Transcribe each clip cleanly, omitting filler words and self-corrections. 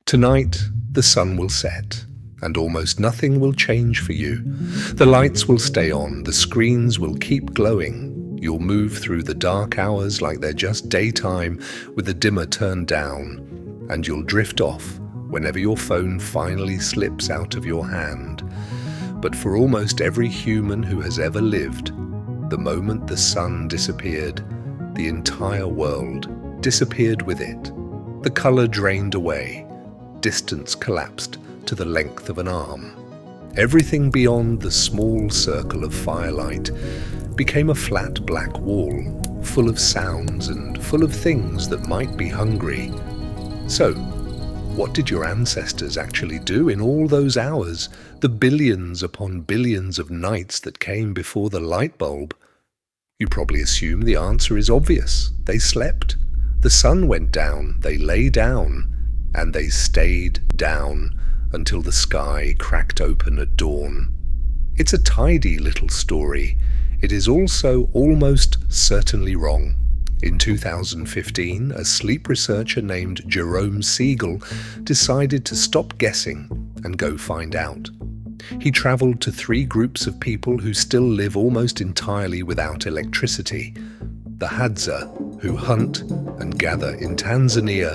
Tonight, the sun will set, and almost nothing will change for you. The lights will stay on, the screens will keep glowing. You'll move through the dark hours like they're just daytime with the dimmer turned down, and you'll drift off whenever your phone finally slips out of your hand. But for almost every human who has ever lived, the moment the sun disappeared, the entire world disappeared with it. The color drained away. Distance collapsed to the length of an arm. Everything beyond the small circle of firelight became a flat black wall, full of sounds and full of things that might be hungry. So, what did your ancestors actually do in all those hours, the billions upon billions of nights that came before the light bulb? You probably assume the answer is obvious. They slept. The sun went down, they lay down, and they stayed down until the sky cracked open at dawn. It's a tidy little story. It is also almost certainly wrong. In 2015, a sleep researcher named Jerome Siegel decided to stop guessing and go find out. He traveled to 3 groups of people who still live almost entirely without electricity. The Hadza, who hunt and gather in Tanzania,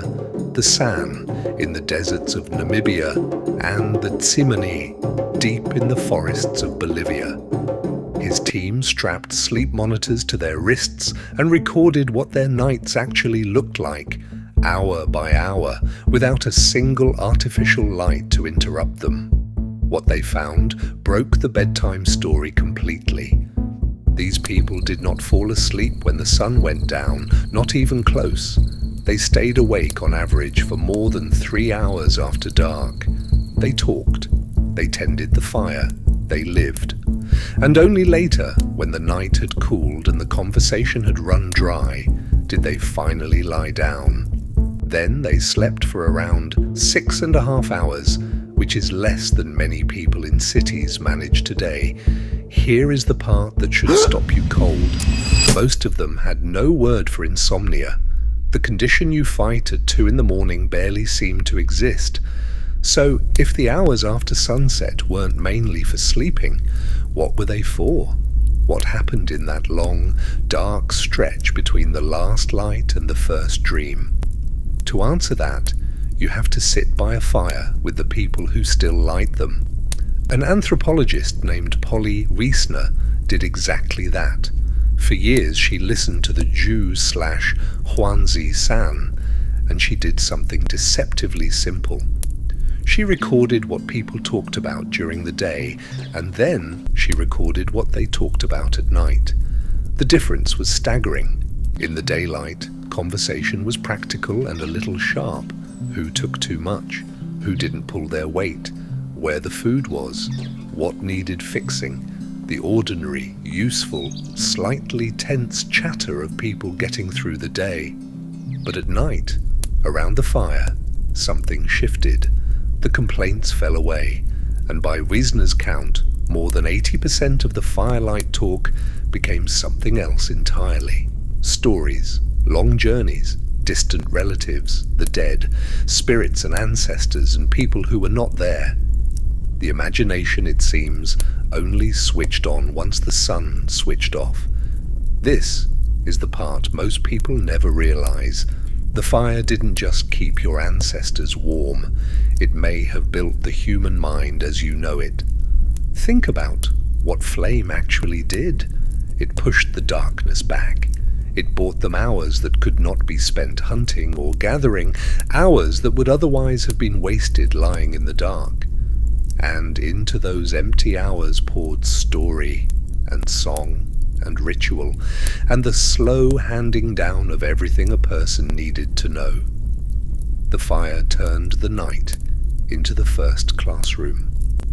the San in the deserts of Namibia, and the Tsimane deep in the forests of Bolivia. His team strapped sleep monitors to their wrists and recorded what their nights actually looked like, hour by hour, without a single artificial light to interrupt them. What they found broke the bedtime story completely. These people did not fall asleep when the sun went down, not even close. They stayed awake on average for more than 3 hours after dark. They talked, they tended the fire, they lived. And only later, when the night had cooled and the conversation had run dry, did they finally lie down. Then they slept for around 6.5 hours, which is less than many people in cities manage today. Here is the part that should stop you cold. Most of them had no word for insomnia. The condition you fight at 2 a.m. barely seemed to exist. So, if the hours after sunset weren't mainly for sleeping, what were they for? What happened in that long, dark stretch between the last light and the first dream? To answer that, you have to sit by a fire with the people who still light them. An anthropologist named Polly Wiesner did exactly that. For years she listened to the Jew/Huanzi San, and she did something deceptively simple. She recorded what people talked about during the day, and then she recorded what they talked about at night. The difference was staggering. In the daylight, conversation was practical and a little sharp. Who took too much? Who didn't pull their weight? Where the food was? What needed fixing? The ordinary, useful, slightly tense chatter of people getting through the day. But at night, around the fire, something shifted. The complaints fell away, and by Wiesner's count, more than 80% of the firelight talk became something else entirely. Stories, long journeys, distant relatives, the dead, spirits and ancestors and people who were not there. The imagination, it seems, only switched on once the sun switched off. This is the part most people never realize. The fire didn't just keep your ancestors warm. It may have built the human mind as you know it. Think about what flame actually did. It pushed the darkness back. It bought them hours that could not be spent hunting or gathering, hours that would otherwise have been wasted lying in the dark. And into those empty hours poured story and song and ritual, and the slow handing down of everything a person needed to know. The fire turned the night into the first classroom,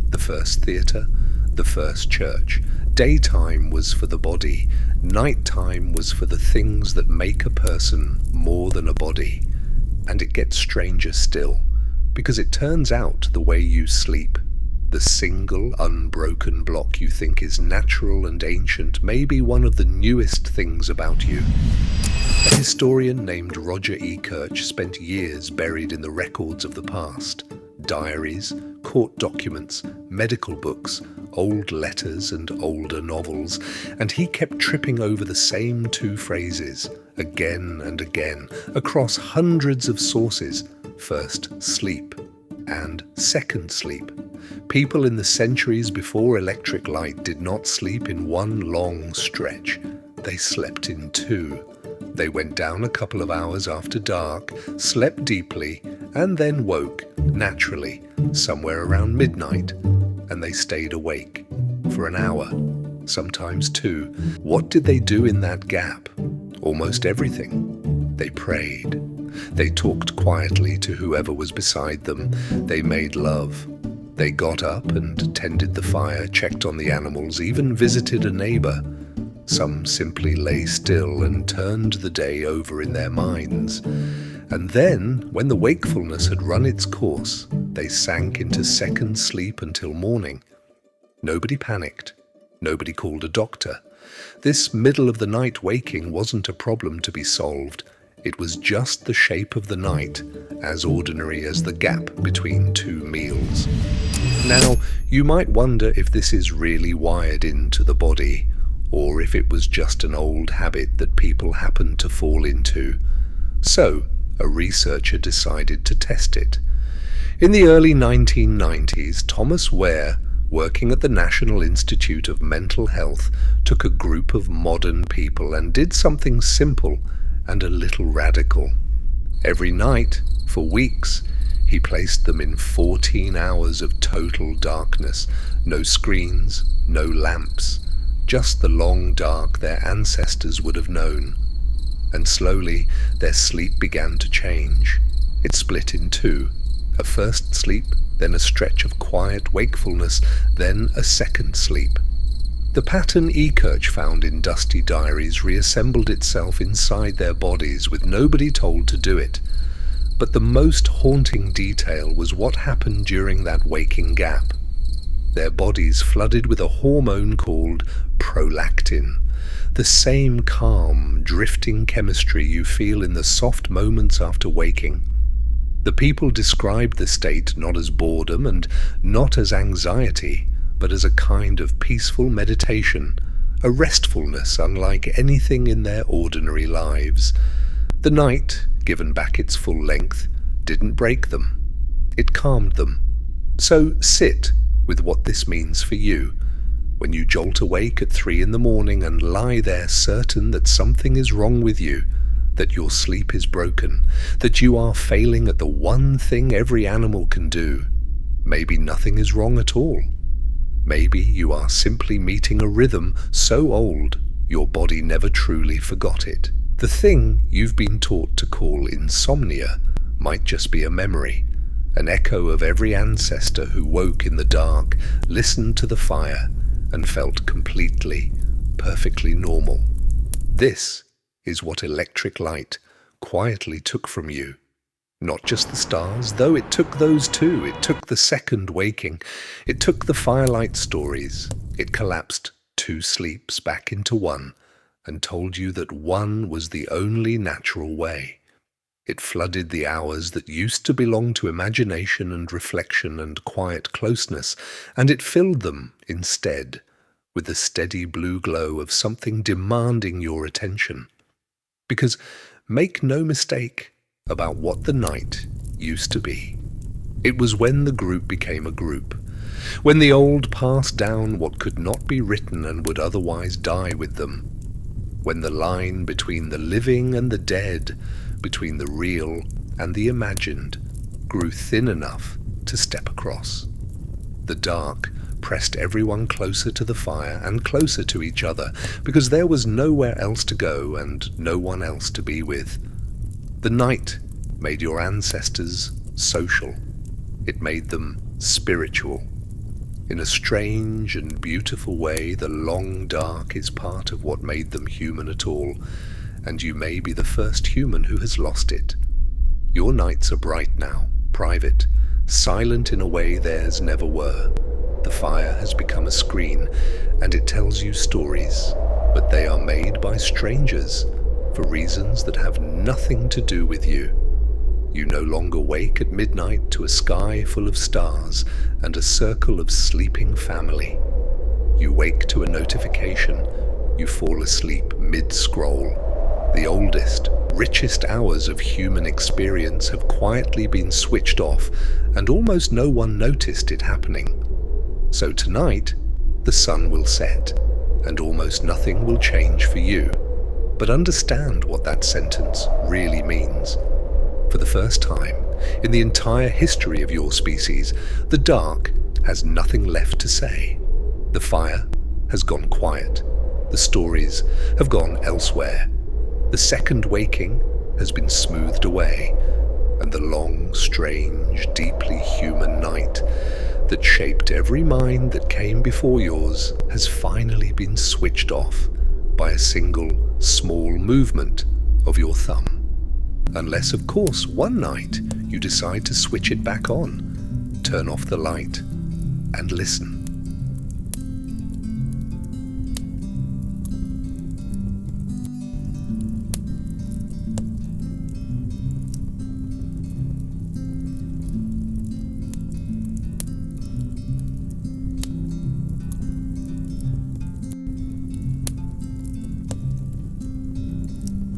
the first theatre, the first church. Daytime was for the body, nighttime was for the things that make a person more than a body. And it gets stranger still, because it turns out the way you sleep, The single unbroken block you think is natural and ancient may be one of the newest things about you. A historian named Roger E. Kirch spent years buried in the records of the past. Diaries, court documents, medical books, old letters and older novels, and he kept tripping over the same two phrases, again and again, across hundreds of sources. First, sleep, and second, sleep. People in the centuries before electric light did not sleep in one long stretch. They slept in two. They went down a couple of hours after dark, slept deeply, and then woke, naturally, somewhere around midnight, and they stayed awake for an hour, sometimes two. What did they do in that gap? Almost everything. They prayed. They talked quietly to whoever was beside them. They made love. They got up and tended the fire, checked on the animals, even visited a neighbor. Some simply lay still and turned the day over in their minds. And then, when the wakefulness had run its course, they sank into second sleep until morning. Nobody panicked. Nobody called a doctor. This middle-of-the-night waking wasn't a problem to be solved. It was just the shape of the night, as ordinary as the gap between two meals. Now, you might wonder if this is really wired into the body, or if it was just an old habit that people happened to fall into. So, a researcher decided to test it. In the early 1990s, Thomas Ware, working at the National Institute of Mental Health, took a group of modern people and did something simple and a little radical. Every night, for weeks, he placed them in 14 hours of total darkness. No screens, no lamps, just the long dark their ancestors would have known. And slowly, their sleep began to change. It split in two. A first sleep, then a stretch of quiet wakefulness, then a second sleep. The pattern E. Kirch found in dusty diaries reassembled itself inside their bodies with nobody told to do it. But the most haunting detail was what happened during that waking gap. Their bodies flooded with a hormone called prolactin, the same calm, drifting chemistry you feel in the soft moments after waking. The people described the state not as boredom and not as anxiety, but as a kind of peaceful meditation, a restfulness unlike anything in their ordinary lives. The night, given back its full length, didn't break them. It calmed them. So sit with what this means for you. When you jolt awake at 3 in the morning and lie there certain that something is wrong with you, that your sleep is broken, that you are failing at the one thing every animal can do, maybe nothing is wrong at all. Maybe you are simply meeting a rhythm so old your body never truly forgot it. The thing you've been taught to call insomnia might just be a memory, an echo of every ancestor who woke in the dark, listened to the fire, and felt completely, perfectly normal. This is what electric light quietly took from you. Not just the stars, though it took those too. It took the second waking. It took the firelight stories. It collapsed 2 sleeps back into one and told you that one was the only natural way. It flooded the hours that used to belong to imagination and reflection and quiet closeness, and it filled them, instead, with the steady blue glow of something demanding your attention. Because, make no mistake about what the night used to be. It was when the group became a group, when the old passed down what could not be written and would otherwise die with them, when the line between the living and the dead, between the real and the imagined, grew thin enough to step across. The dark pressed everyone closer to the fire and closer to each other, because there was nowhere else to go and no one else to be with. The night made your ancestors social. It made them spiritual. In a strange and beautiful way, the long dark is part of what made them human at all, and you may be the first human who has lost it. Your nights are bright now, private, silent in a way theirs never were. The fire has become a screen, and it tells you stories, but they are made by strangers for reasons that have nothing to do with you. You no longer wake at midnight to a sky full of stars and a circle of sleeping family. You wake to a notification. You fall asleep mid-scroll. The oldest, richest hours of human experience have quietly been switched off, and almost no one noticed it happening. So tonight, the sun will set, and almost nothing will change for you. But understand what that sentence really means. For the first time in the entire history of your species, the dark has nothing left to say. The fire has gone quiet. The stories have gone elsewhere. The second waking has been smoothed away, and the long, strange, deeply human night that shaped every mind that came before yours has finally been switched off by a single, small movement of your thumb. Unless, of course, one night you decide to switch it back on, turn off the light, and listen.